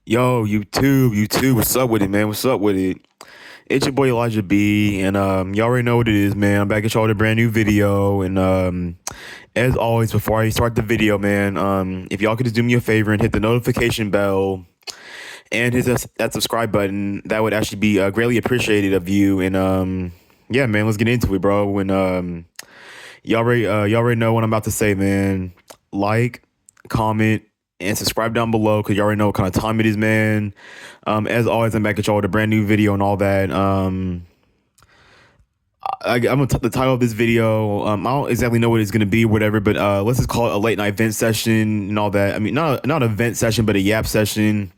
Yo, YouTube, what's up with it, man? What's up with it? It's your boy Elijah B, and y'all already know what it is, man. I'm back at y'all with a brand new video, and as always, before I start the video, man, if y'all could just do me a favor and hit the notification bell and hit that subscribe button, that would actually be greatly appreciated of you. And yeah, man, let's get into it, bro. And y'all already know what I'm about to say, man. Like, comment, and subscribe down below because you already know what kind of time it is, man. As always, I'm back at y'all with a brand new video and all that. I'm gonna the title of this video. I don't exactly know what it's gonna be, whatever. But let's just call it a late night vent session and all that. I mean, not a vent session, but a yap session.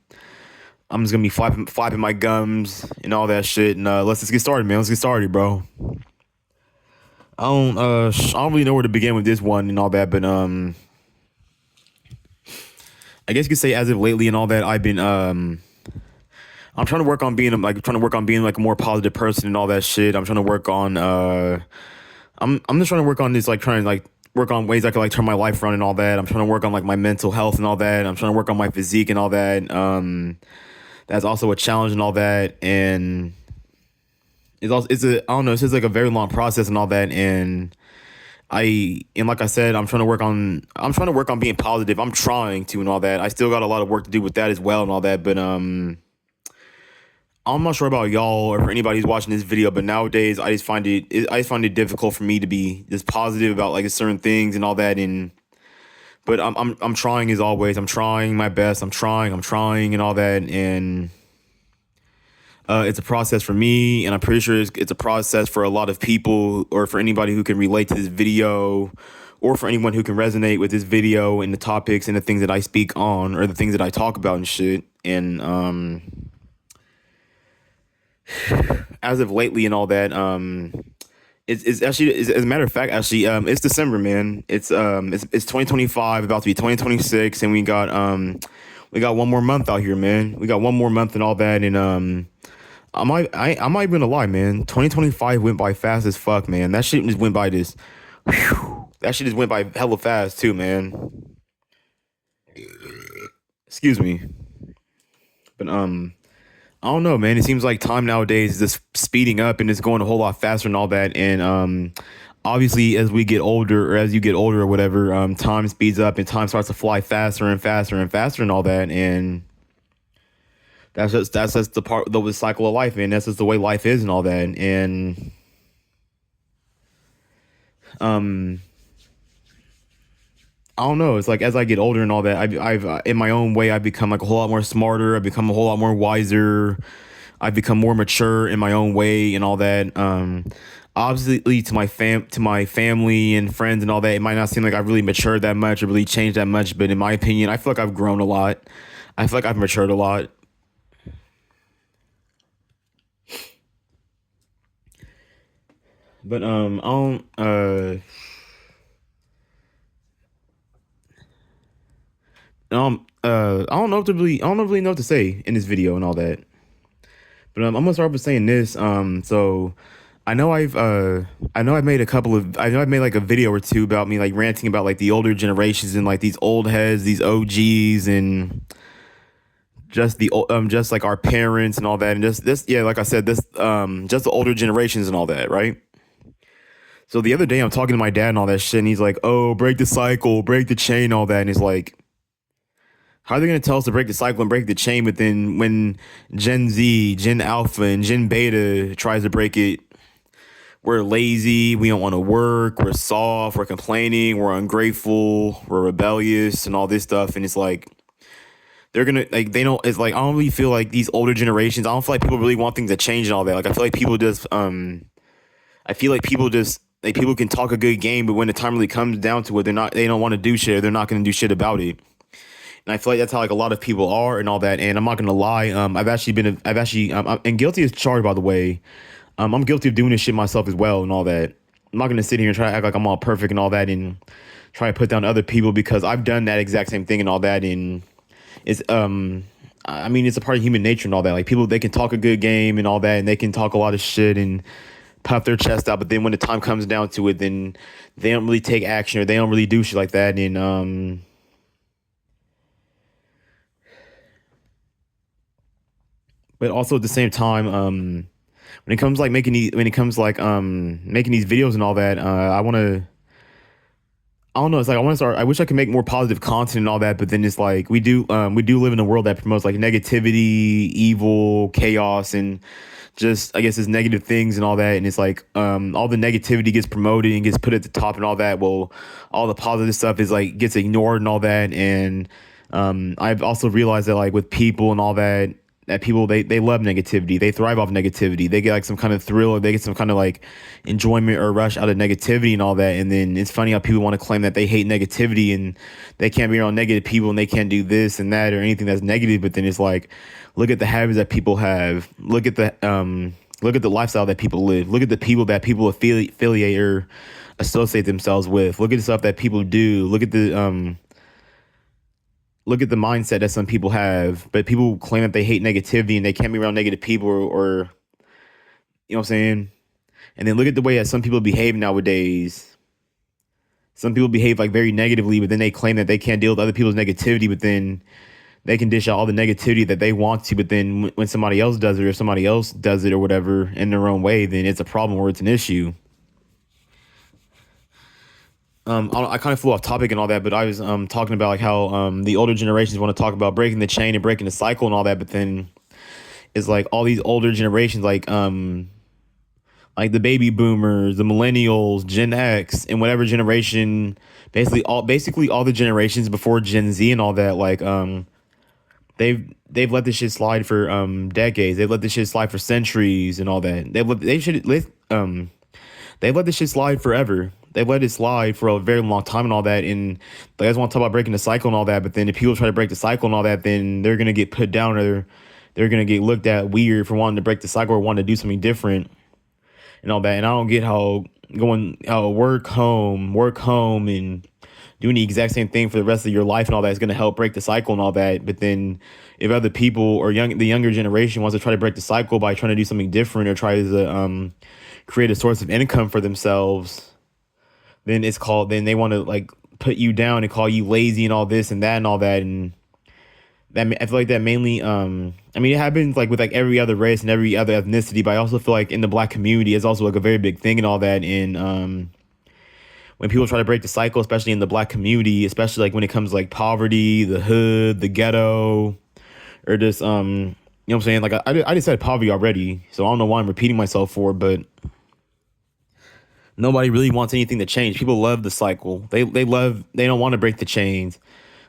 I'm just gonna be flapping my gums and all that shit. And let's just get started, man. Let's get started, bro. I don't really know where to begin with this one and all that, but I guess you could say as of lately and all that, I've been I'm trying to work on being like a more positive person and all that shit. I'm trying to work on I'm just trying to work on this, like trying to like work on ways I can like turn my life around and all that. I'm trying to work on like my mental health and all that. I'm trying to work on my physique and all that. That's also a challenge and all that. And it's a I don't know, it's just like a very long process and all that. And like I said, I'm trying to work on being positive. I'm trying to and all that. I still got a lot of work to do with that as well and all that. But I'm not sure about y'all or for anybody who's watching this video, but nowadays I just find it difficult for me to be just positive about like certain things and all that. And but I'm trying as always. I'm trying my best. I'm trying and all that. And it's a process for me, and I'm pretty sure it's a process for a lot of people, or for anybody who can relate to this video, or for anyone who can resonate with this video and the topics and the things that I speak on, or the things that I talk about and shit. And as of lately and all that, it's actually, as a matter of fact, actually, it's December, man. It's 2025, about to be 2026, and we got one more month out here, man. We got one more month and all that. And I'm not even gonna lie, man. 2025 went by fast as fuck, man. That shit just went by this. Whew, that shit just went by hella fast too, man. Excuse me, but I don't know, man. It seems like time nowadays is just speeding up and it's going a whole lot faster and all that. And obviously, as we get older, or as you get older, or whatever, time speeds up and time starts to fly faster and faster and faster and all that. And that's just the cycle of life, man. That's just the way life is and all that. And um, I don't know. It's like as I get older and all that, I've in my own way, I've become like a whole lot more smarter. I've become a whole lot more wiser. I've become more mature in my own way and all that. Obviously, to my family and friends and all that, it might not seem like I've really matured that much or really changed that much. But in my opinion, I feel like I've grown a lot. I feel like I've matured a lot. But I don't really know what to say in this video and all that. But I'm gonna start with saying this. So I know I know I've made like a video or two about me like ranting about like the older generations and like these old heads, these OGs, and just like our parents and all that, and just this, yeah, like I said, this just the older generations and all that, right? So the other day I'm talking to my dad and all that shit, and he's like, "Oh, break the cycle, break the chain, all that," and he's like, how are they going to tell us to break the cycle and break the chain, but then when Gen Z, Gen Alpha, and Gen Beta tries to break it, we're lazy, we don't want to work, we're soft, we're complaining, we're ungrateful, we're rebellious, and all this stuff. And it's like, they're going to, like, they don't, it's like, I don't really feel like these older generations, I don't feel like people really want things to change and all that. Like, I feel like like, people can talk a good game, but when the time really comes down to it, they don't want to do shit, or they're not going to do shit about it. And I feel like that's how like a lot of people are and all that. And I'm not gonna lie, I've actually, and guilty as charged, by the way. I'm guilty of doing this shit myself as well and all that. I'm not gonna sit here and try to act like I'm all perfect and all that and try to put down other people, because I've done that exact same thing and all that. And it's I mean, it's a part of human nature and all that. Like, people, they can talk a good game and all that, and they can talk a lot of shit and puff their chest out, but then when the time comes down to it, then they don't really take action, or they don't really do shit like that. And but also at the same time, when it comes like when it comes like making these videos and all that, I don't know. It's like I want to start. I wish I could make more positive content and all that, but then it's like we do live in a world that promotes like negativity, evil, chaos, and just I guess it's negative things and all that. And it's like all the negativity gets promoted and gets put at the top and all that. Well, all the positive stuff is like gets ignored and all that. And I've also realized that like with people and all that, that people they love negativity. They thrive off negativity. They get like some kind of thrill, or they get some kind of like enjoyment or rush out of negativity and all that. And then it's funny how people want to claim that they hate negativity and they can't be around negative people and they can't do this and that or anything that's negative. But then it's like, look at the habits that people have. Look at the lifestyle that people live. Look at the people that people affiliate or associate themselves with. Look at the stuff that people do. Look at the mindset that some people have, but people claim that they hate negativity and they can't be around negative people or you know what I'm saying? And then look at the way that some people behave nowadays. Some people behave like very negatively, but then they claim that they can't deal with other people's negativity, but then they can dish out all the negativity that they want to, but then when somebody else does it or somebody else does it or whatever in their own way, then it's a problem or it's an issue. I kind of flew off topic and all that, but I was talking about like how the older generations want to talk about breaking the chain and breaking the cycle and all that, but then it's like all these older generations like the baby boomers, the millennials, Gen X, and whatever generation, basically all the generations before Gen Z and all that, like they've let this shit slide for decades. They've let this shit slide for centuries and all that. They've let this shit slide forever. They've let it slide for a very long time and all that. And like, I just want to talk about breaking the cycle and all that. But then if people try to break the cycle and all that, then they're gonna get put down, or they're gonna get looked at weird for wanting to break the cycle or wanting to do something different and all that. And I don't get how work home, and doing the exact same thing for the rest of your life and all that is going to help break the cycle and all that. But then if other people or the younger generation wants to try to break the cycle by trying to do something different or try to create a source of income for themselves, then they want to like put you down and call you lazy and all this and that and all that. And I feel like that mainly I mean, it happens like with like every other race and every other ethnicity, but I also feel like in the black community it's also like a very big thing and all that. And when people try to break the cycle, especially in the black community, especially like when it comes to like poverty, the hood, the ghetto, or just you know what I'm saying? Like I just said poverty already, so I don't know why I'm repeating myself for, but nobody really wants anything to change. People love the cycle. They don't want to break the chains.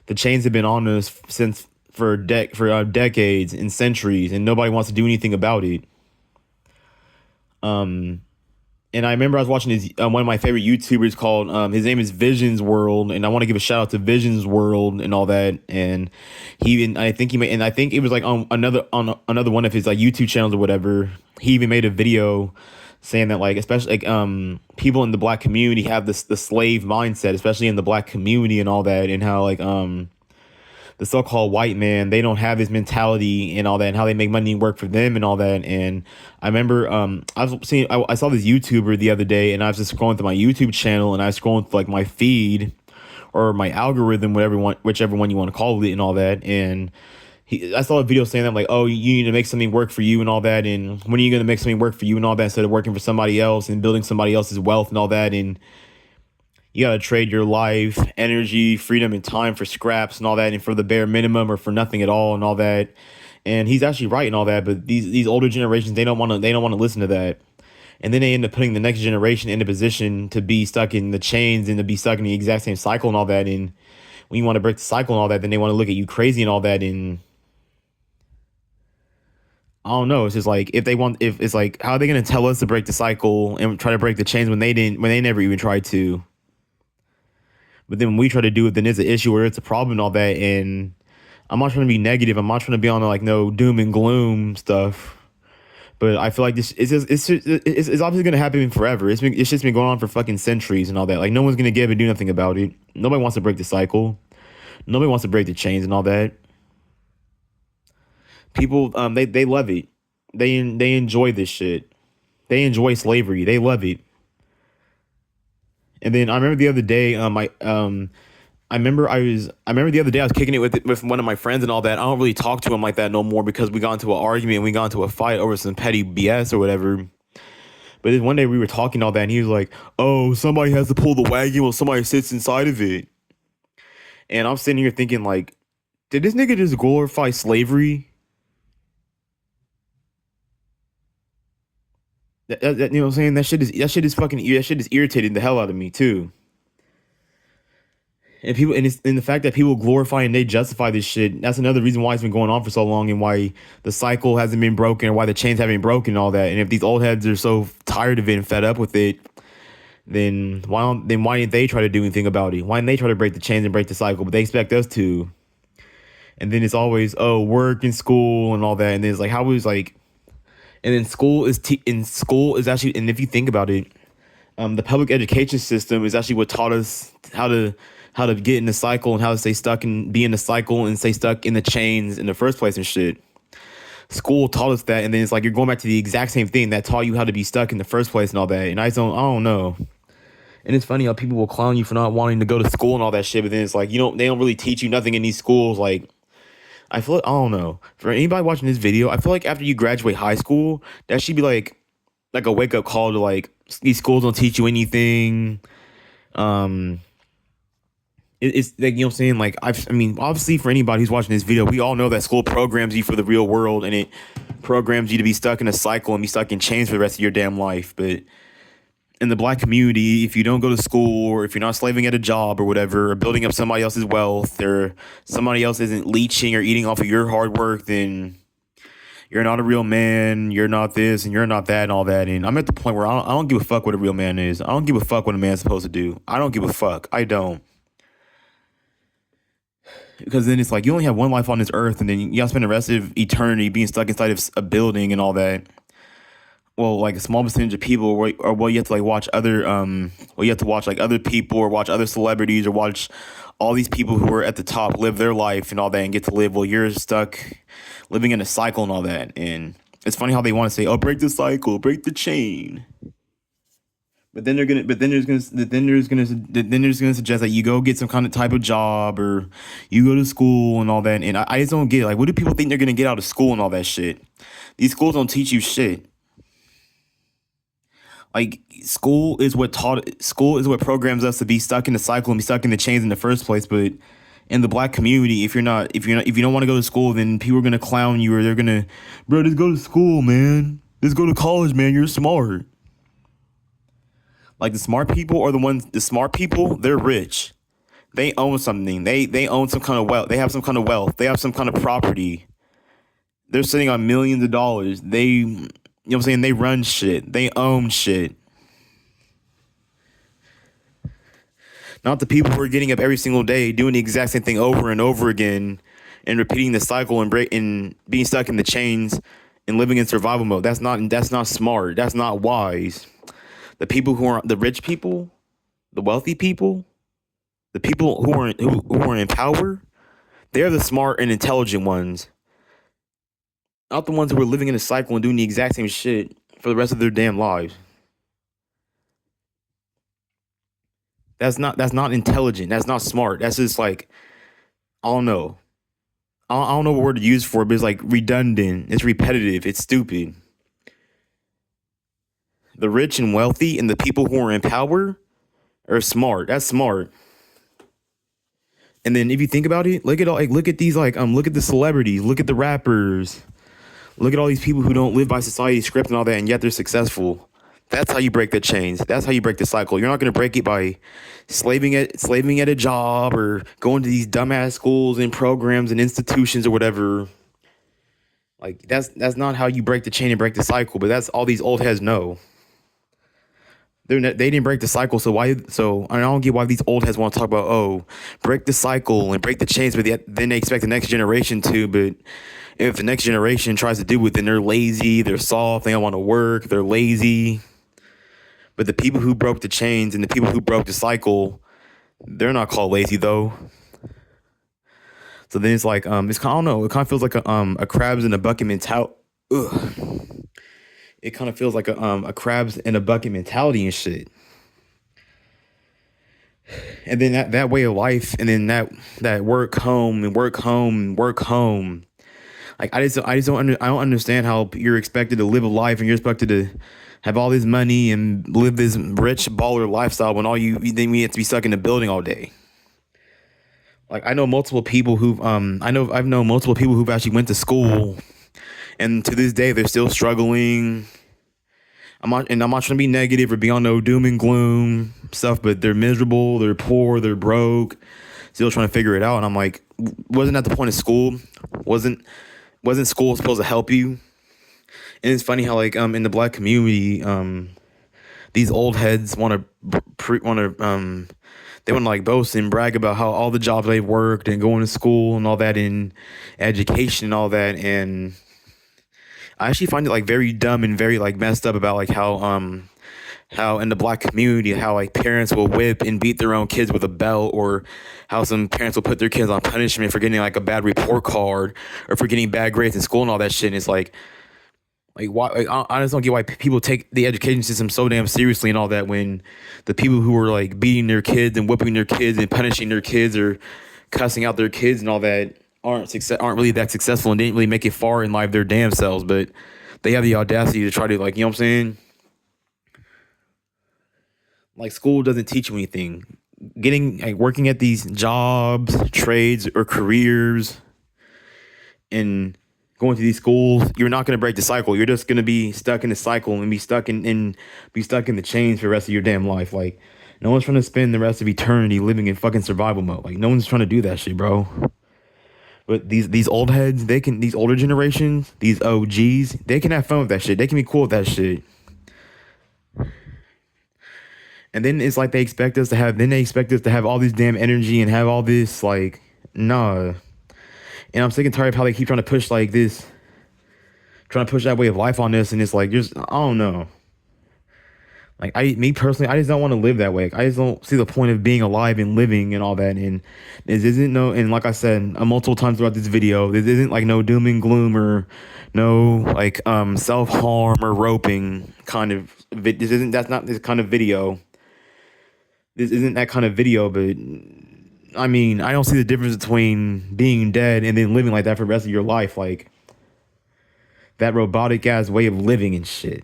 The chains have been on us since for decades and centuries, and nobody wants to do anything about it. Um, and I remember I was watching one of my favorite YouTubers called his name is Visions World, and I want to give a shout out to Visions World and all that. And I think it was like on another one of his like YouTube channels or whatever. He even made a video saying that like especially like people in the black community have the slave mindset, especially in the black community and all that, and how like the so-called white man, they don't have this mentality and all that, and how they make money work for them and all that. And I remember I saw this YouTuber the other day, and I was just scrolling through my YouTube channel, and I was scrolling through like my feed or my algorithm, whichever one you want to call it and all that. And I saw a video saying that like, oh, you need to make something work for you and all that, and when are you going to make something work for you and all that, instead of working for somebody else and building somebody else's wealth and all that. And you gotta trade your life, energy, freedom, and time for scraps and all that, and for the bare minimum or for nothing at all and all that. And he's actually right and all that. But these older generations, they don't want to listen to that. And then they end up putting the next generation in a position to be stuck in the chains and to be stuck in the exact same cycle and all that. And when you want to break the cycle and all that, then they want to look at you crazy and all that. And I don't know. It's just like if it's like, how are they gonna tell us to break the cycle and try to break the chains when they never even tried to? But then when we try to do it, then it's an issue or it's a problem and all that. And I'm not trying to be negative. I'm not trying to be on the, like no doom and gloom stuff. But I feel like this it's obviously gonna happen forever. It's just been going on for fucking centuries and all that. Like no one's gonna get up and do nothing about it. Nobody wants to break the cycle. Nobody wants to break the chains and all that. People they love it. They enjoy this shit. They enjoy slavery. They love it. And then I remember the other day, I remember the other day I was kicking it with one of my friends and all that. I don't really talk to him like that no more because we got into an argument and we got into a fight over some petty BS or whatever. But then one day we were talking all that and he was like, "Oh, somebody has to pull the wagon while somebody sits inside of it." And I'm sitting here thinking like, did this nigga just glorify slavery? You know what I'm saying? That shit is irritating the hell out of me too. And the fact that people glorify and they justify this shit, that's another reason why it's been going on for so long and why the cycle hasn't been broken or why the chains haven't been broken and all that. And if these old heads are so tired of it and fed up with it, then why didn't they try to do anything about it? Why didn't they try to break the chains and break the cycle? But they expect us to. And then it's always, oh, work and school and all that. And then it's like how was like and then school is actually, and if you think about it, the public education system is actually what taught us how to get in the cycle and how to stay stuck and be in the cycle and stay stuck in the chains in the first place and shit. School taught us that, and then it's like you're going back to the exact same thing that taught you how to be stuck in the first place and all that. And I don't know. And it's funny how people will clown you for not wanting to go to school and all that shit, but then it's like they don't really teach you nothing in these schools. Like I feel like, I don't know. For anybody watching this video, I feel like after you graduate high school, that should be like a wake up call to like these schools don't teach you anything. Um, it's like what I'm saying. Like I mean, obviously for anybody who's watching this video, we all know that school programs you for the real world and it programs you to be stuck in a cycle and be stuck in chains for the rest of your damn life. But in the black community, if you don't go to school or if you're not slaving at a job or whatever, or building up somebody else's wealth or somebody else isn't leeching or eating off of your hard work, then you're not a real man. You're not this and you're not that and all that. And I'm at the point where I don't give a fuck what a real man is. I don't give a fuck what a man's supposed to do. I don't give a fuck. I don't. Because then it's like you only have one life on this earth and then you gotta spend the rest of eternity being stuck inside of a building and all that. Well, like a small percentage of people, or well, you have to like watch you have to watch like other people or watch other celebrities or watch all these people who are at the top live their life and all that and get to live while you're stuck living in a cycle and all that. And it's funny how they want to say, "Oh, break the cycle, break the chain," but then they're just gonna suggest that you go get some kind of type of job or you go to school and all that. And I just don't get it. Like, what do people think they're gonna get out of school and all that shit? These schools don't teach you shit. Like school is what programs us to be stuck in the cycle and be stuck in the chains in the first place. But in the black community, if you don't want to go to school, then people are gonna clown you or they're gonna, bro, just go to school, man. Just go to college, man. You're smart. Like the smart people, they're rich. They own something. They own some kind of wealth. They have some kind of wealth. They have some kind of property. They're sitting on millions of dollars. You know what I'm saying? They run shit. They own shit. Not the people who are getting up every single day doing the exact same thing over and over again and repeating the cycle and being stuck in the chains and living in survival mode. That's not smart. That's not wise. The people who are the rich people, the wealthy people, the people who are in power, they're the smart and intelligent ones. Not the ones who are living in a cycle and doing the exact same shit for the rest of their damn lives. That's not intelligent. That's not smart. That's just like, I don't know. I don't know what word to use for it, but it's like redundant. It's repetitive. It's stupid. The rich and wealthy and the people who are in power are smart. That's smart. And then if you think about it, look at these look at the celebrities, look at the rappers, look at all these people who don't live by society's script and all that, and yet they're successful. That's how you break the chains. That's how you break the cycle. You're not gonna break it by slaving at a job or going to these dumbass schools and programs and institutions or whatever. Like that's not how you break the chain and break the cycle. But that's all these old heads know. They didn't break the cycle, so why? So I don't get why these old heads want to talk about, oh, break the cycle and break the chains, but then they expect the next generation to. But if the next generation tries to do it, then they're lazy, they're soft, they don't want to work, they're lazy. But the people who broke the chains and the people who broke the cycle, they're not called lazy though. So then it's like it's kind, I don't know, it kind of feels like a crabs in a bucket mentality. It kind of feels like a crabs in a bucket mentality and shit. And then that way of life, and then that work home and work home and work home. Like I just I don't understand how you're expected to live a life and you're expected to have all this money and live this rich baller lifestyle when all you then we have to be stuck in the building all day. Like I know multiple people who I've known multiple people who've actually went to school, and to this day they're still struggling. I'm not trying to be negative or be on no doom and gloom stuff, but they're miserable, they're poor, they're broke, still trying to figure it out. And I'm like, wasn't that the point of school? Wasn't wasn't school supposed to help you? And it's funny how like in the black community these old heads want to they want to like boast and brag about how all the jobs they've worked and going to school and all that in education and all that. And I actually find it like very dumb and very like messed up about like how in the black community how like parents will whip and beat their own kids with a belt, or how some parents will put their kids on punishment for getting like a bad report card or for getting bad grades in school and all that shit. And it's like why? Like, I just don't get why people take the education system so damn seriously and all that, when the people who are like beating their kids and whipping their kids and punishing their kids or cussing out their kids and all that aren't really that successful and didn't really make it far in life their damn selves, but they have the audacity to try to, like, you know what I'm saying? Like school doesn't teach you anything. Getting like working at these jobs, trades, or careers, and going to these schools, you're not gonna break the cycle. You're just gonna be stuck in the cycle and be stuck in the chains for the rest of your damn life. Like no one's trying to spend the rest of eternity living in fucking survival mode. Like no one's trying to do that shit, bro. But these old heads, these older generations, these OGs, they can have fun with that shit. They can be cool with that shit. And then it's like they expect us to have all this damn energy and have all this like, nah. And I'm sick and tired of how they keep trying to push like this, trying to push that way of life on this, and it's like just I don't know. Like me personally, I just don't want to live that way. I just don't see the point of being alive and living and all that. And this isn't no. And like I said multiple times throughout this video, this isn't like no doom and gloom or no like self harm or roping kind of. This isn't that's not this kind of video. This isn't that kind of video. But I mean, I don't see the difference between being dead and then living like that for the rest of your life, like that robotic ass way of living and shit.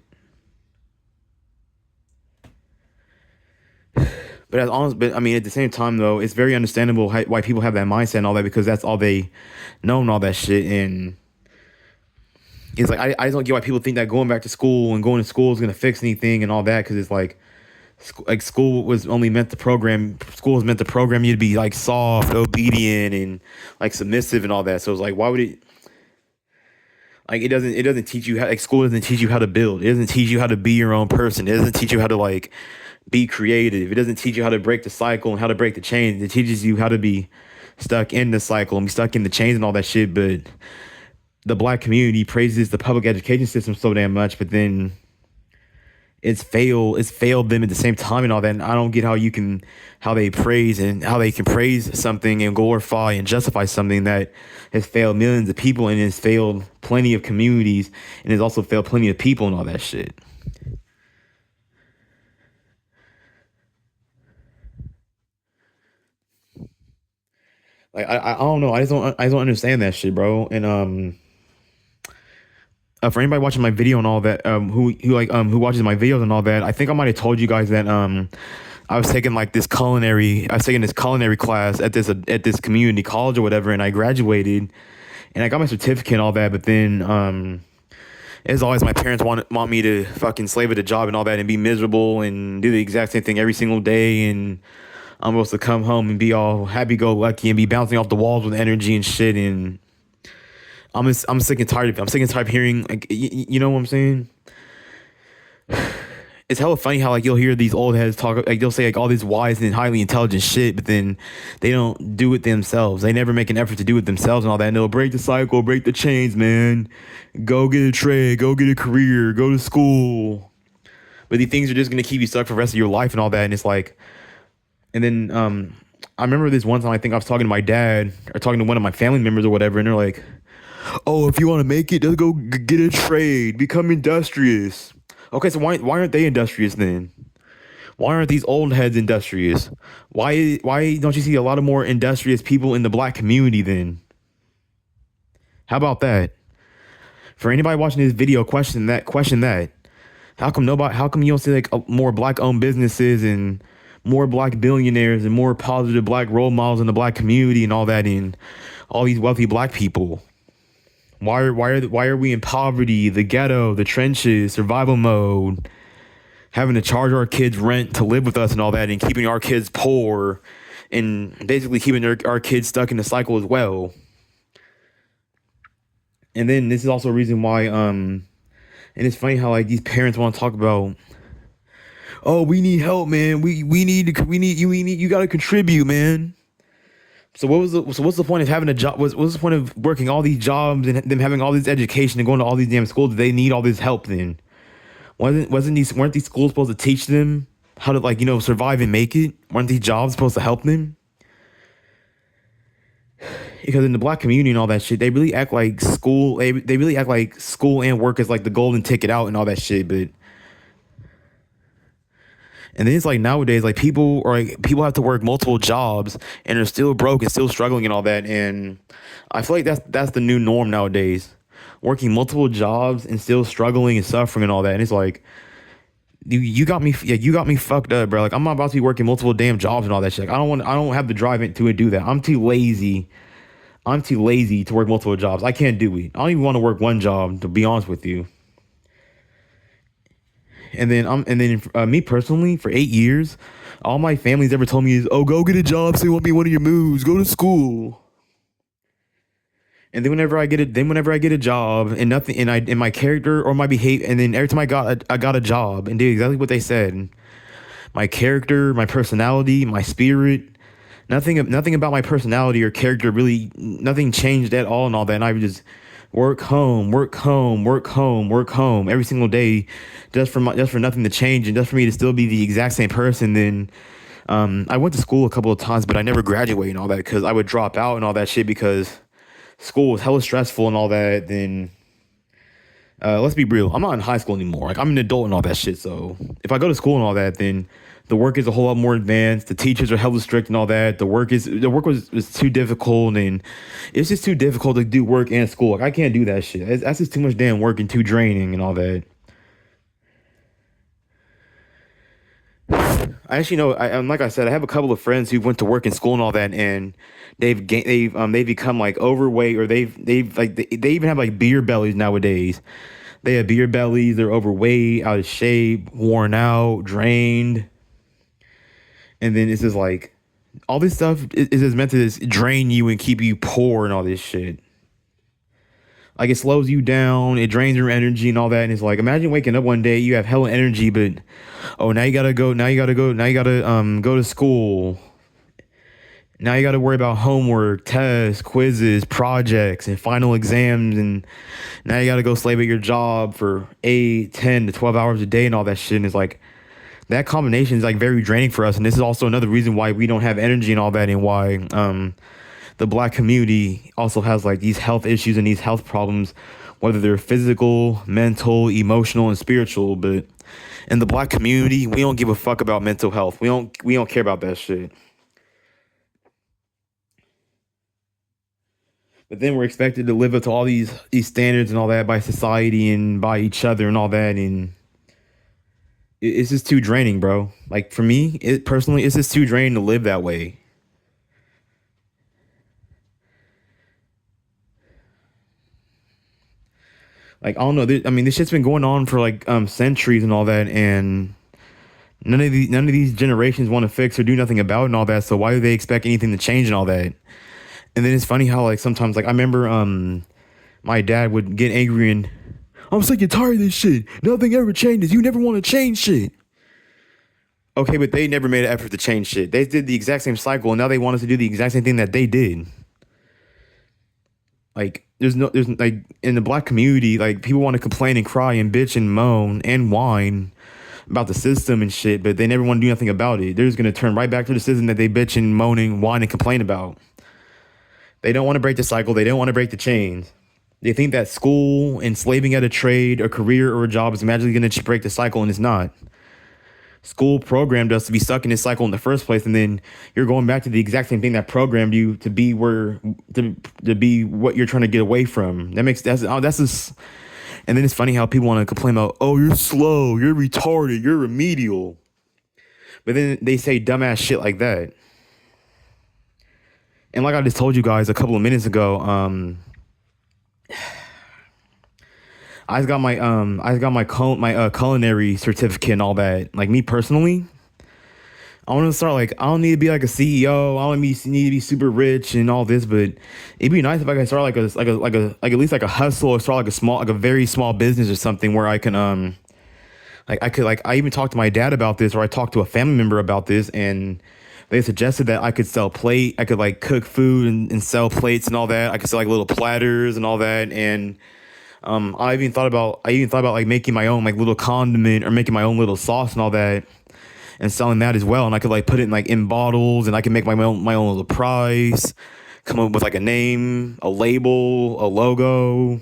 But as honest, but I mean, at the same time, though, it's very understandable why people have that mindset and all that, because that's all they know and all that shit. And it's like I just don't get why people think that going back to school and going to school is gonna fix anything and all that, because it's like school was only meant to program. School was meant to program you to be like soft, obedient, and like submissive and all that. So it's like, why would it? Like it doesn't teach you how, like school doesn't teach you how to build. It doesn't teach you how to be your own person. It doesn't teach you how to like be creative. It doesn't teach you how to break the cycle and how to break the chains. It teaches you how to be stuck in the cycle and be stuck in the chains and all that shit. But the black community praises the public education system so damn much, but then it's failed them at the same time and all that. And I don't get how they praise and how they can praise something and glorify and justify something that has failed millions of people and has failed plenty of communities and has also failed plenty of people and all that shit. Like I don't know. I don't understand that shit, bro. And for anybody watching my video and all that, who watches my videos and all that, I think I might have told you guys that I was taking this culinary class at this community college or whatever, and I graduated, and I got my certificate and all that. But then as always, my parents want me to fucking slave at a job and all that and be miserable and do the exact same thing every single day, and I'm supposed to come home and be all happy go lucky and be bouncing off the walls with energy and shit. And I'm sick and tired of it. I'm sick and tired of hearing, like, you know what I'm saying? It's hella funny how, like, you'll hear these old heads talk, like, they'll say, like, all this wise and highly intelligent shit, but then they don't do it themselves. They never make an effort to do it themselves and all that. And they'll break the cycle, break the chains, man. Go get a trade, go get a career, go to school. But these things are just going to keep you stuck for the rest of your life and all that. And it's like, and then I remember this one time, I think I was talking to my dad or talking to one of my family members or whatever, and they're like, oh, if you want to make it, just go get a trade, become industrious. Okay, so why aren't they industrious then? Why aren't these old heads industrious? Why don't you see a lot of more industrious people in the black community then? How about that? For anybody watching this video, question that. Question that. How come you don't see like more black owned businesses and more black billionaires and more positive black role models in the black community and all that in all these wealthy black people? Why are we in poverty, the ghetto, the trenches, survival mode, having to charge our kids rent to live with us and all that, and keeping our kids poor, and basically keeping our kids stuck in the cycle as well? And then this is also a reason why and it's funny how like these parents want to talk about, oh, we need help, man. We need you got to contribute, man. So what's the point of having a job? What's the point of working all these jobs and them having all this education and going to all these damn schools? They need all this help then. Weren't these schools supposed to teach them how to, like, survive and make it? Weren't these jobs supposed to help them? Because in the black community and all that shit, they really act like school. They really act like school and work is like the golden ticket out and all that shit. But and then it's like nowadays, like people have to work multiple jobs and are still broke and still struggling and all that. And I feel like that's the new norm nowadays. Working multiple jobs and still struggling and suffering and all that. And it's like, you got me fucked up, bro. Like, I'm about to be working multiple damn jobs and all that shit. Like, I don't have the drive to do that. I'm too lazy to work multiple jobs. I can't do it. I don't even want to work one job, to be honest with you. And then me personally, for 8 years, all my family's ever told me is, oh, go get a job so you won't be one of your moves. Go to school. And then whenever I get a job and nothing, and my character or my behavior, and then every time I got a job and did exactly what they said, my character, my personality, my spirit, nothing about my personality or character really, nothing changed at all and all that. And I would just work home every single day, just for nothing to change and just for me to still be the exact same person. Then I went to school a couple of times, but I never graduated and all that because I would drop out and all that shit because school was hella stressful and all that. Then let's be real, I'm not in high school anymore. Like, I'm an adult and all that shit. So if I go to school and all that, then the work is a whole lot more advanced. The teachers are hella strict and all that. The work was too difficult, and it's just too difficult to do work and school. Like, I can't do that shit. That's just too much damn work and too draining and all that. I actually know. Like I said, I have a couple of friends who went to work in school and all that, and they've become like overweight, or they even have like beer bellies nowadays. They have beer bellies. They're overweight, out of shape, worn out, drained. And then it's just like, all this stuff is just meant to just drain you and keep you poor and all this shit. Like, it slows you down, it drains your energy and all that. And it's like, imagine waking up one day, you have hella energy, but now you gotta go to school. Now you gotta worry about homework, tests, quizzes, projects, and final exams, and now you gotta go slave at your job for 8, 10 to 12 hours a day and all that shit. And it's like, that combination is like very draining for us. And this is also another reason why we don't have energy and all that, and why the black community also has like these health issues and these health problems, whether they're physical, mental, emotional, and spiritual. But in the black community, we don't give a fuck about mental health. We don't care about that shit. But then we're expected to live up to all these standards and all that by society and by each other and all that, and it's just too draining, bro. Like, for me, personally, it's just too draining to live that way. Like, I don't know. This shit's been going on for like centuries and all that, and none of these generations want to fix or do nothing about it and all that. So why do they expect anything to change and all that? And then it's funny how, like, sometimes, like, I remember my dad would get angry and, I'm sick and tired of this shit. Nothing ever changes. You never want to change shit. Okay, but they never made an effort to change shit. They did the exact same cycle, and now they want us to do the exact same thing that they did. Like, there's like, in the black community, like, people want to complain and cry and bitch and moan and whine about the system and shit, but they never want to do nothing about it. They're just going to turn right back to the system that they bitch and moan and whine and complain about. They don't want to break the cycle. They don't want to break the chains. They think that school, enslaving at a trade, a career, or a job is magically going to break the cycle, and it's not. School programmed us to be stuck in this cycle in the first place, and then you're going back to the exact same thing that programmed you to be where to be what you're trying to get away from. That's just. And then it's funny how people want to complain about, oh, you're slow, you're retarded, you're remedial, but then they say dumbass shit like that. And like I just told you guys a couple of minutes ago, I just got my culinary certificate and all that. Like me personally, I want to start like I don't need to be like a CEO. I don't need to be super rich and all this, but it'd be nice if I could start like at least like a hustle or start like a very small business or something where I can I even talked to my dad about this, or I talked to a family member about this, and they suggested that I could sell plate. I could like cook food and sell plates and all that. I could sell like little platters and all that. And I even thought about like making my own like little condiment or making my own little sauce and all that, and selling that as well. And I could like put it in like in bottles, and I could make my own little price, come up with like a name, a label, a logo,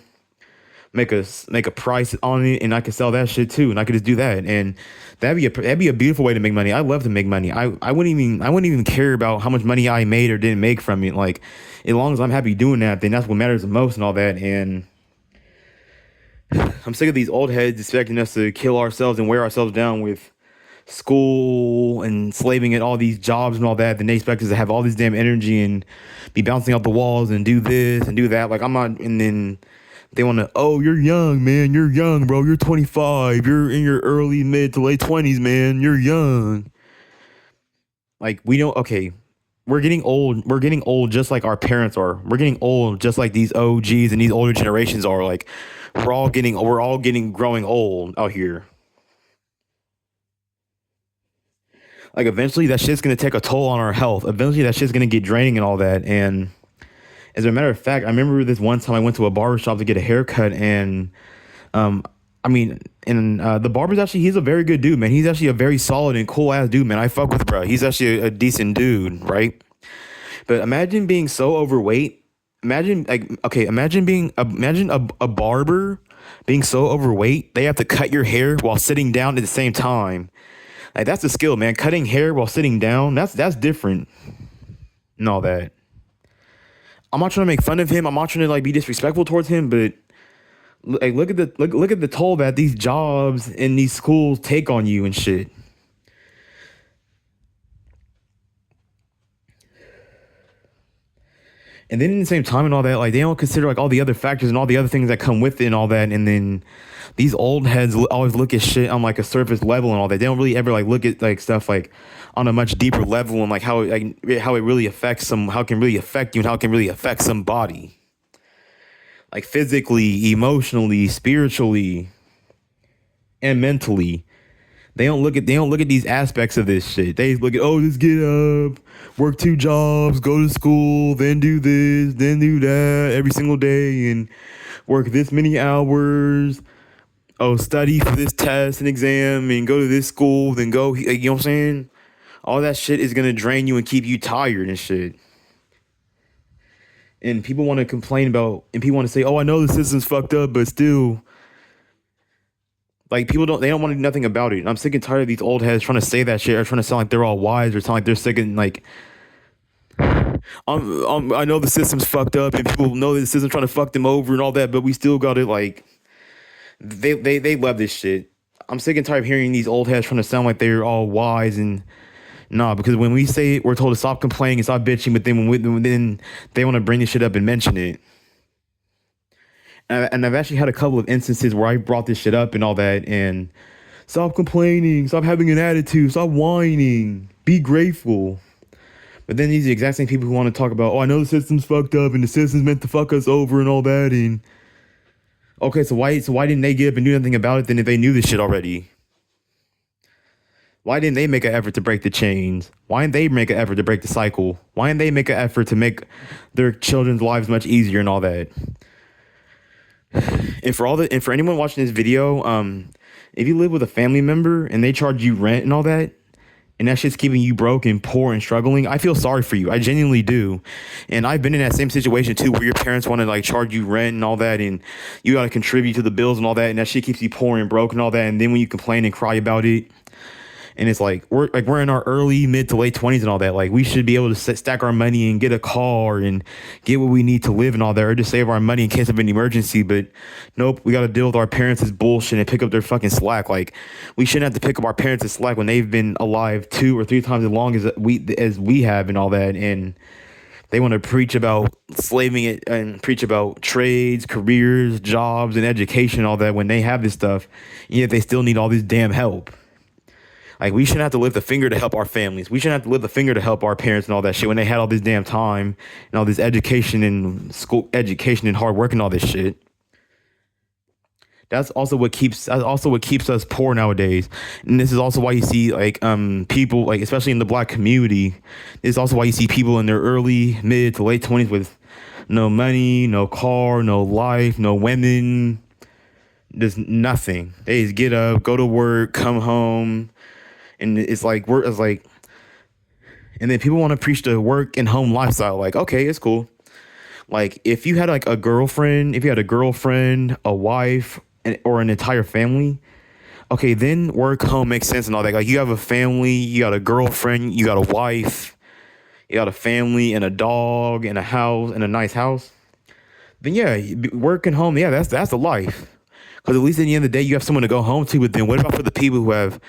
make a price on it, and I could sell that shit too, and I could just do that, and that'd be a beautiful way to make money. I love to make money. I wouldn't even care about how much money I made or didn't make from it. Like as long as I'm happy doing that, then that's what matters the most and all that. And I'm sick of these old heads expecting us to kill ourselves and wear ourselves down with school and slaving at all these jobs and all that. Then they expect us to have all this damn energy and be bouncing out the walls and do this and do that. Like I'm not. And then they want to, oh, you're young, man. You're young, bro. You're 25. You're in your early, mid to late 20s, man. You're young. Like we don't. Okay, we're getting old. We're getting old just like our parents are. We're getting old just like these OGs and these older generations are. Like we're all getting growing old out here. Like eventually that shit's gonna take a toll on our health. Eventually that shit's gonna get draining and all that. And as a matter of fact, I remember this one time I went to a barber shop to get a haircut, and um, the barber's actually, he's a very good dude, man. He's actually a very solid and cool ass dude, man. I fuck with bro. He's actually a decent dude, right? But imagine being so overweight. Imagine a barber being so overweight they have to cut your hair while sitting down at the same time. Like that's a skill, man. Cutting hair while sitting down, that's different and all that. I'm not trying to make fun of him. I'm not trying to like be disrespectful towards him, but like look at the toll that these jobs and these schools take on you and shit. And then in the same time and all that, like they don't consider like all the other factors and all the other things that come with it and all that. And then these old heads always look at shit on like a surface level and all that. They don't really ever like look at like stuff like on a much deeper level and like how it really affects how it can really affect you and how it can really affect somebody. Like physically, emotionally, spiritually, and mentally. They don't look at these aspects of this shit. They look at, oh, just get up, work 2 jobs, go to school, then do this, then do that every single day, and work this many hours. Oh, study for this test and exam, and go to this school, then go. You know what I'm saying? All that shit is gonna drain you and keep you tired and shit. And people want to complain about, and people want to say, oh, I know the system's fucked up, but still. Like they don't want to do nothing about it. And I'm sick and tired of these old heads trying to say that shit or trying to sound like they're all wise or sound like they're sick and like, I know the system's fucked up and people know that the system's trying to fuck them over and all that, but we still got it. Like, they love this shit. I'm sick and tired of hearing these old heads trying to sound like they're all wise and nah, because when we say it, we're told to stop complaining and stop bitching, but then they want to bring this shit up and mention it. And I've actually had a couple of instances where I brought this shit up and all that, and stop complaining, stop having an attitude, stop whining, be grateful. But then these are the exact same people who want to talk about, oh, I know the system's fucked up and the system's meant to fuck us over and all that. And okay, so why didn't they get up and do nothing about it then if they knew this shit already? Why didn't they make an effort to break the chains? Why didn't they make an effort to break the cycle? Why didn't they make an effort to make their children's lives much easier and all that? And for anyone watching this video, if you live with a family member and they charge you rent and all that, and that shit's keeping you broke and poor and struggling, I feel sorry for you. I genuinely do. And I've been in that same situation too, where your parents want to like charge you rent and all that, and you got to contribute to the bills and all that, and that shit keeps you poor and broke and all that. And then when you complain and cry about it, And it's like we're in our early mid to late 20s and all that. Like we should be able to stack our money and get a car and get what we need to live and all that, or just save our money in case of an emergency. But nope, we got to deal with our parents' bullshit and pick up their fucking slack. Like we shouldn't have to pick up our parents' slack when they've been alive 2 or 3 times as long as we have and all that. And they want to preach about slaving it and preach about trades, careers, jobs, and education and all that when they have this stuff, yet they still need all this damn help. Like, we shouldn't have to lift a finger to help our families. We shouldn't have to lift a finger to help our parents and all that shit when they had all this damn time and all this education and school education and hard work and all this shit. That's also what keeps us poor nowadays. And this is also why you see like people, like especially in the black community, this is also why you see people in their early, mid to late 20s with no money, no car, no life, no women, just nothing. They just get up, go to work, come home, and it's like and then people want to preach the work and home lifestyle. Like, okay, it's cool. Like if you had like a girlfriend, a wife, or an entire family, okay, then work home makes sense and all that. Like you have a family, you got a girlfriend, you got a wife, you got a family and a dog and a house and a nice house. Then yeah, work and home, yeah, that's the life. Because at least at the end of the day, you have someone to go home to. But then what about for the people who have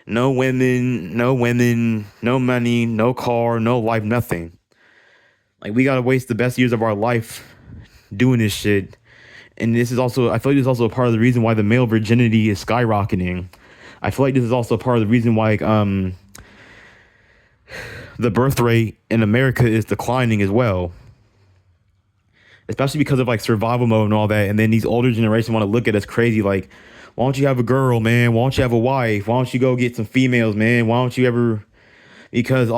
no women, no money, no car, no life, nothing? Like we gotta waste the best years of our life doing this shit. And I feel like this is also a part of the reason why the male virginity is skyrocketing. I feel like this is also a part of the reason why the birth rate in America is declining as well. Especially because of like survival mode and all that. And then these older generations want to look at us crazy like, why don't you have a girl, man? Why don't you have a wife? Why don't you go get some females, man? Why don't you ever... Because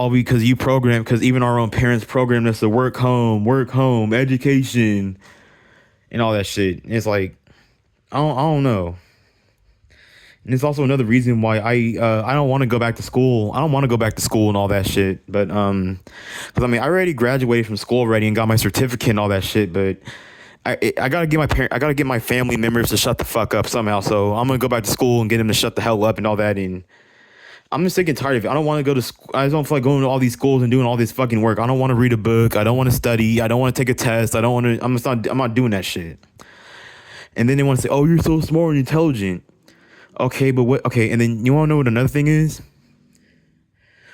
even our own parents programmed us to work home, education, and all that shit. And it's like, I don't know. And it's also another reason why I don't want to go back to school. I don't want to go back to school and all that shit. But because I mean, I already graduated from school already and got my certificate and all that shit. But I gotta get my family members to shut the fuck up somehow. So I'm gonna go back to school and get them to shut the hell up and all that. And I'm just sick and tired of it. I don't want to go to school. I just don't feel like going to all these schools and doing all this fucking work. I don't want to read a book. I don't want to study. I don't want to take a test. I'm not doing that shit. And then they want to say, oh, you're so smart and intelligent. Okay, but what? Okay, and then you want to know what another thing is?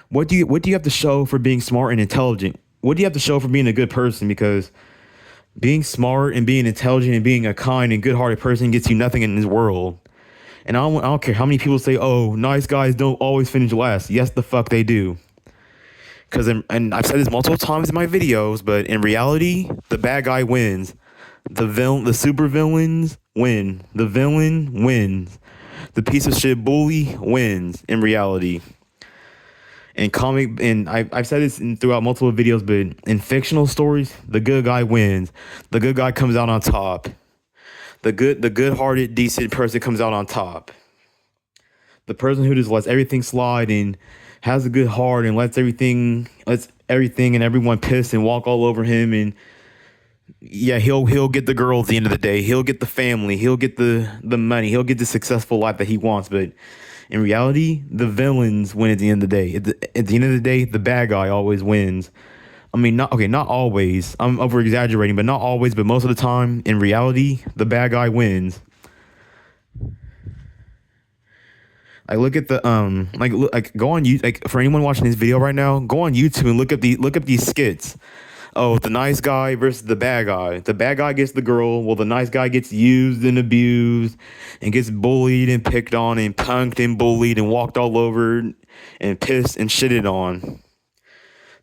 What do you have to show for being smart and intelligent? What do you have to show for being a good person? Because being smart and being intelligent and being a kind and good-hearted person gets you nothing in this world. And I don't care how many people say, oh, nice guys don't always finish last. Yes, the fuck they do. Because, and I've said this multiple times in my videos, but in reality, the bad guy wins. The super villains win. The villain wins. The piece of shit bully wins in reality. I've said this throughout multiple videos, but in fictional stories, the good guy wins. The good guy comes out on top. The good-hearted, decent person comes out on top. The person who just lets everything slide and has a good heart and lets everything and everyone piss and walk all over him, and yeah, he'll get the girl at the end of the day. He'll get the family. He'll get the money. He'll get the successful life that he wants. But in reality, the villains win at the end of the day. At the end of the day, the bad guy always wins. I mean, not always. I'm over exaggerating, but not always. But most of the time, in reality, the bad guy wins. I look at the go on YouTube. Like for anyone watching this video right now, go on YouTube and look up these skits. Oh, the nice guy versus the bad guy. The bad guy gets the girl, while the nice guy gets used and abused and gets bullied and picked on and punked and bullied and walked all over and pissed and shitted on.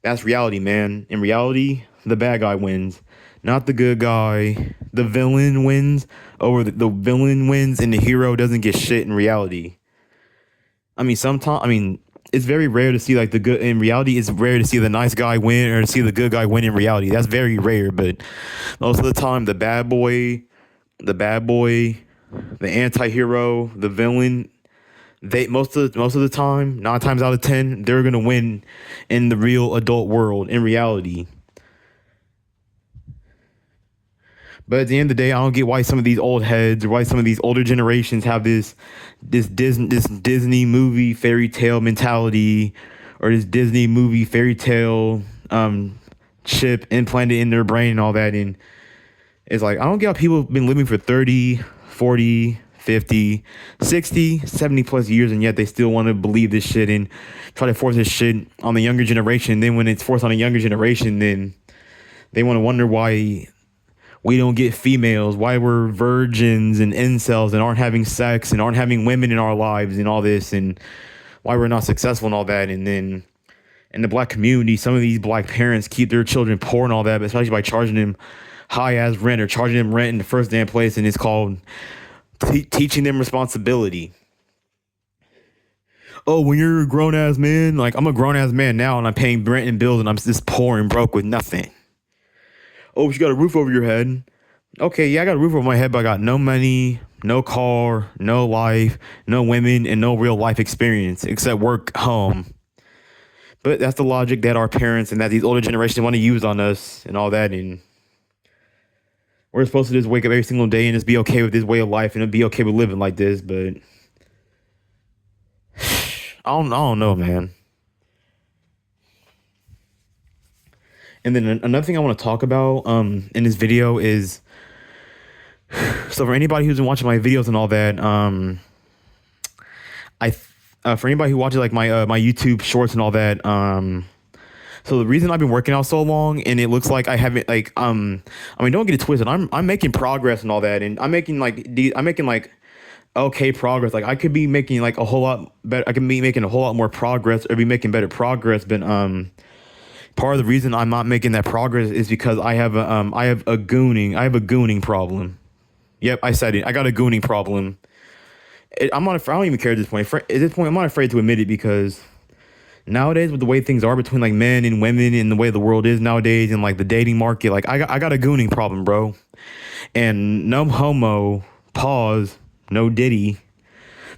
That's reality, man. In reality, the bad guy wins, not the good guy. The villain wins, or the villain wins and the hero doesn't get shit in reality. I mean, it's very rare to see like the good in reality. It's rare to see the nice guy win or to see the good guy win in reality. That's very rare, but most of the time, the bad boy, the anti-hero, the villain, most of the time, 9 times out of 10, they're gonna win in the real adult world in reality. But at the end of the day, I don't get why some of these old heads or why some of these older generations have this Disney movie fairy tale mentality, or this Disney movie fairy tale chip implanted in their brain and all that. And it's like, I don't get how people have been living for 30, 40, 50, 60, 70 plus years, and yet they still want to believe this shit and try to force this shit on the younger generation. Then when it's forced on a younger generation, then they want to wonder why we don't get females, why we're virgins and incels and aren't having sex and aren't having women in our lives and all this, and why we're not successful and all that. And then in the black community, some of these black parents keep their children poor and all that, but especially by charging them high ass rent or charging them rent in the first damn place, and it's called teaching them responsibility. Oh, when you're a grown ass man, like I'm a grown ass man now and I'm paying rent and bills and I'm just poor and broke with nothing. Oh, but you got a roof over your head. Okay, yeah, I got a roof over my head, but I got no money, no car, no life, no women, and no real life experience except work, home. But that's the logic that our parents and that these older generations want to use on us and all that. And we're supposed to just wake up every single day and just be okay with this way of life and be okay with living like this. But I don't know, man. And then another thing I want to talk about in this video is, so for anybody who's been watching my videos and all that, for anybody who watches like my YouTube shorts and all that, so the reason I've been working out so long and it looks like I haven't like I mean, don't get it twisted. I'm making progress and all that, and I'm making like okay progress. Like I could be making like a whole lot better. I could be making a whole lot more progress or be making better progress, but part of the reason I'm not making that progress is because I have a gooning problem. Yep, I said it. I got a gooning problem. I don't even care at this point. At this point, I'm not afraid to admit it, because nowadays, with the way things are between like men and women and the way the world is nowadays and like the dating market, like I got a gooning problem, bro. And no homo, pause, no diddy.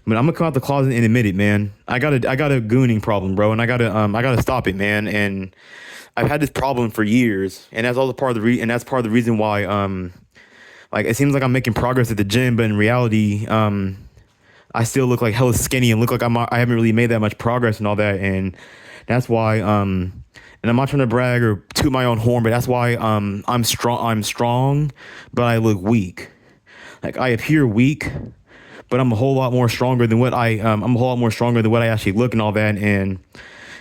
But I'm gonna come out the closet and admit it, man. I got a gooning problem, bro, and I gotta stop it, man. And I've had this problem for years, and that's part of the reason why like it seems like I'm making progress at the gym, but in reality, I still look like hella skinny and look like I haven't really made that much progress and all that. And that's why and I'm not trying to brag or toot my own horn, but that's why I'm strong, but I look weak. Like I appear weak, but I'm a whole lot more stronger than what I'm a whole lot more stronger than what I actually look and all that. And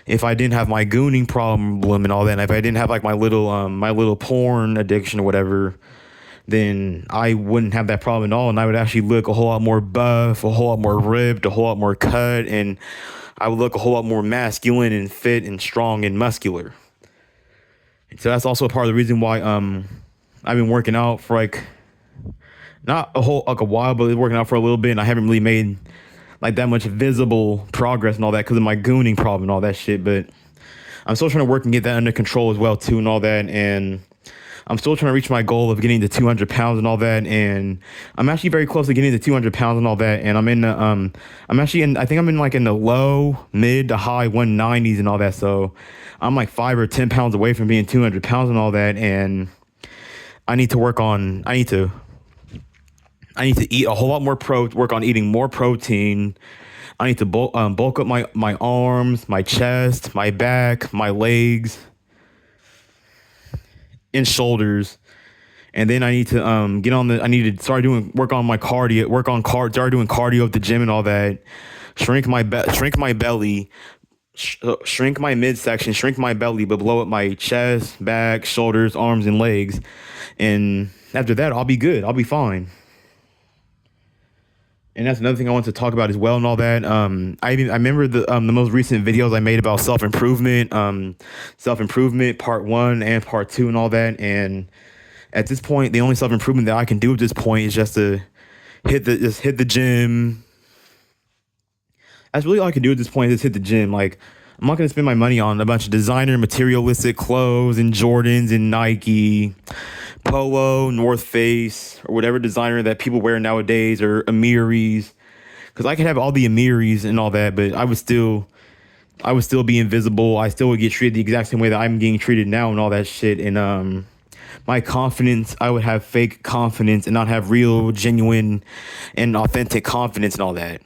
if I didn't have my gooning problem and all that, and if I didn't have like my little porn addiction or whatever, then I wouldn't have that problem at all, and I would actually look a whole lot more buff, a whole lot more ripped, a whole lot more cut, and I would look a whole lot more masculine and fit and strong and muscular. And so that's also part of the reason why I've been working out for like not a while, but working out for a little bit, and I haven't really made like that much visible progress and all that because of my gooning problem and all that shit. But I'm still trying to work and get that under control as well too and all that. And I'm still trying to reach my goal of getting to 200 pounds and all that. And I'm actually very close to getting to 200 pounds and all that. And I'm in the, I think I'm in like in the low, mid to high 190s and all that. So I'm like 5 or 10 pounds away from being 200 pounds and all that. And I need to eat a whole lot more work on eating more protein. I need to bulk up my arms, my chest, my back, my legs, and shoulders. And then I need to start doing cardio at the gym and all that. Shrink my belly, shrink my midsection, shrink my belly, but blow up my chest, back, shoulders, arms, and legs. And after that, I'll be good. I'll be fine. And that's another thing I want to talk about as well and all that. I remember the most recent videos I made about self-improvement part 1 and part 2 and all that. And at this point, the only self-improvement that I can do at this point is just to hit the gym. That's really all I can do at this point, is hit the gym. Like, I'm not going to spend my money on a bunch of designer materialistic clothes and Jordans and Nike, Polo, North Face, or whatever designer that people wear nowadays, or Amiris. Because I could have all the Amiris and all that, but I would still be invisible. I still would get treated the exact same way that I'm getting treated now and all that shit. And my confidence, I would have fake confidence and not have real, genuine, and authentic confidence and all that.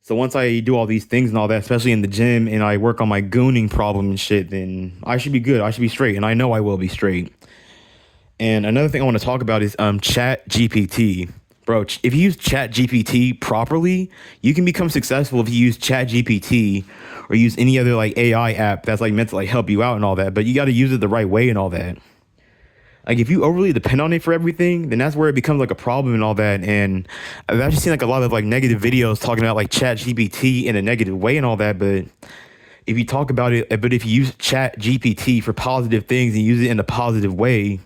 So once I do all these things and all that, especially in the gym, and I work on my gooning problem and shit, then I should be good. I should be straight, and I know I will be straight. And another thing I want to talk about is Chat GPT. Bro, if you use Chat GPT properly, you can become successful if you use Chat GPT or use any other like AI app that's like meant to like help you out and all that. But you got to use it the right way and all that. Like if you overly depend on it for everything, then that's where it becomes like a problem and all that. And I've actually seen like a lot of like negative videos talking about like Chat GPT in a negative way and all that. But if you talk about it, but if you use Chat GPT for positive things and use it in a positive way,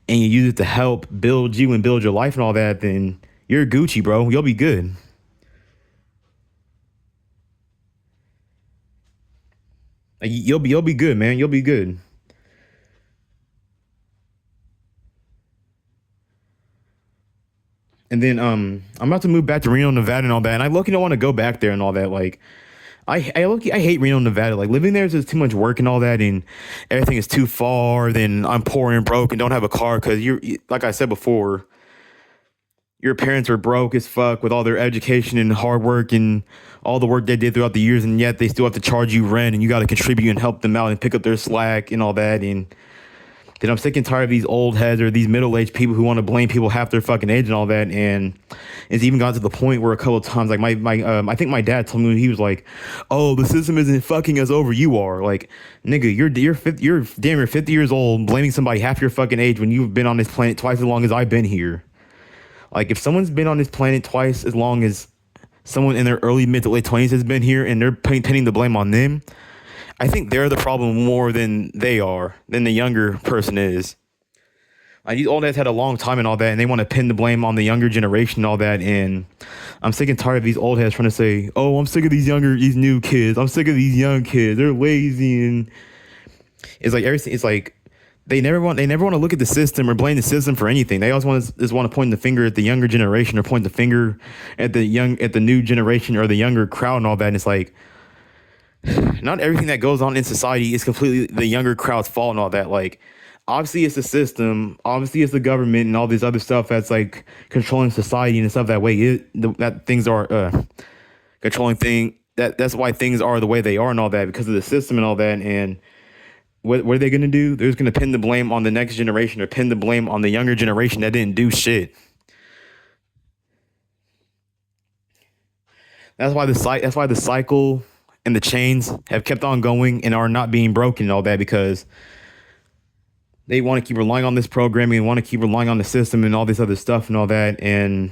and you use it to help build you and build your life and all that, then you're Gucci, bro. You'll be good. Like, you'll be good, man. You'll be good. And then I'm about to move back to Reno, Nevada and all that. And I look, don't want to go back there and all that. Like I hate Reno, Nevada. Like living there is just too much work and all that, and everything is too far. Then I'm poor and broke and don't have a car because like I said before, your parents are broke as fuck with all their education and hard work and all the work they did throughout the years, and yet they still have to charge you rent, and you got to contribute and help them out and pick up their slack and all that. And then I'm sick and tired of these old heads or these middle-aged people who want to blame people half their fucking age and all that. And it's even got to the point where a couple of times, like I think my dad told me, he was like, "Oh, the system isn't fucking us over. You are." Like, nigga, you're damn near 50 years old, blaming somebody half your fucking age when you've been on this planet twice as long as I've been here. Like, if someone's been on this planet twice as long as someone in their early mid to late 20s has been here, and they're pinning the blame on them, I think they're the problem more than they are, than the younger person is. Like, these old dads had a long time and all that, and they want to pin the blame on the younger generation and all that. And I'm sick and tired of these old heads trying to say, "Oh, I'm sick of these new kids. I'm sick of these young kids. They're lazy." And it's like everything. It's like they never want to look at the system or blame the system for anything. They always want to point the finger at the younger generation or point the finger at the new generation or the younger crowd and all that. And it's like, not everything that goes on in society is completely the younger crowd's fault and all that. Like, obviously it's the system, obviously it's the government and all this other stuff that's like controlling society and stuff that way. That things are controlling thing. That's why things are the way they are and all that, because of the system and all that. And what are they gonna do? They're just gonna pin the blame on the next generation or pin the blame on the younger generation that didn't do shit. That's why the cycle and the chains have kept on going and are not being broken and all that, because they want to keep relying on this programming and want to keep relying on the system and all this other stuff and all that. And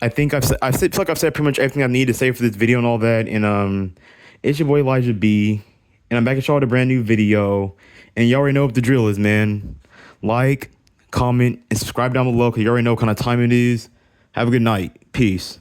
I think I feel like I've said pretty much everything I need to say for this video and all that. And it's your boy Elijah B, and I'm back at y'all with a brand new video. And you already know what the drill is, man. Like, comment, and subscribe down below, because you already know what kind of time it is. Have a good night. Peace.